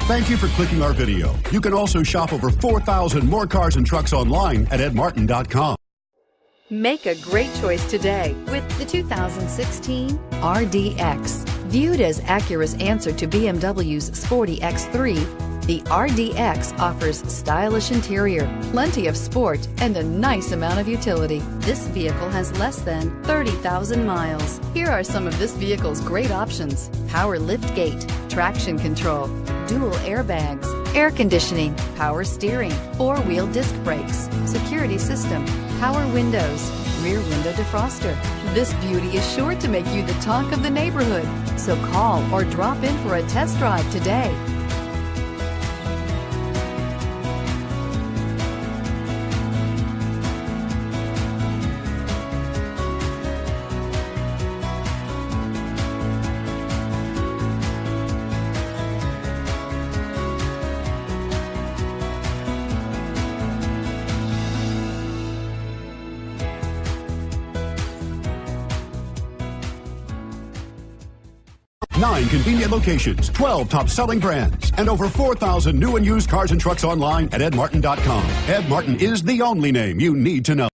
Thank you for clicking our video. You can also shop over 4,000 more cars and trucks online at edmartin.com. Make a great choice today with the 2016 RDX. Viewed as Acura's answer to BMW's sporty X3, the RDX offers stylish interior, plenty of sport, and a nice amount of utility. This vehicle has less than 30,000 miles. Here are some of this vehicle's great options: power liftgate, traction control, dual airbags, air conditioning, power steering, four-wheel disc brakes, security system, power windows, rear window defroster. This beauty is sure to make you the talk of the neighborhood. So call or drop in for a test drive today. Nine convenient locations, 12 top-selling brands, and over 4,000 new and used cars and trucks online at edmartin.com. Ed Martin is the only name you need to know.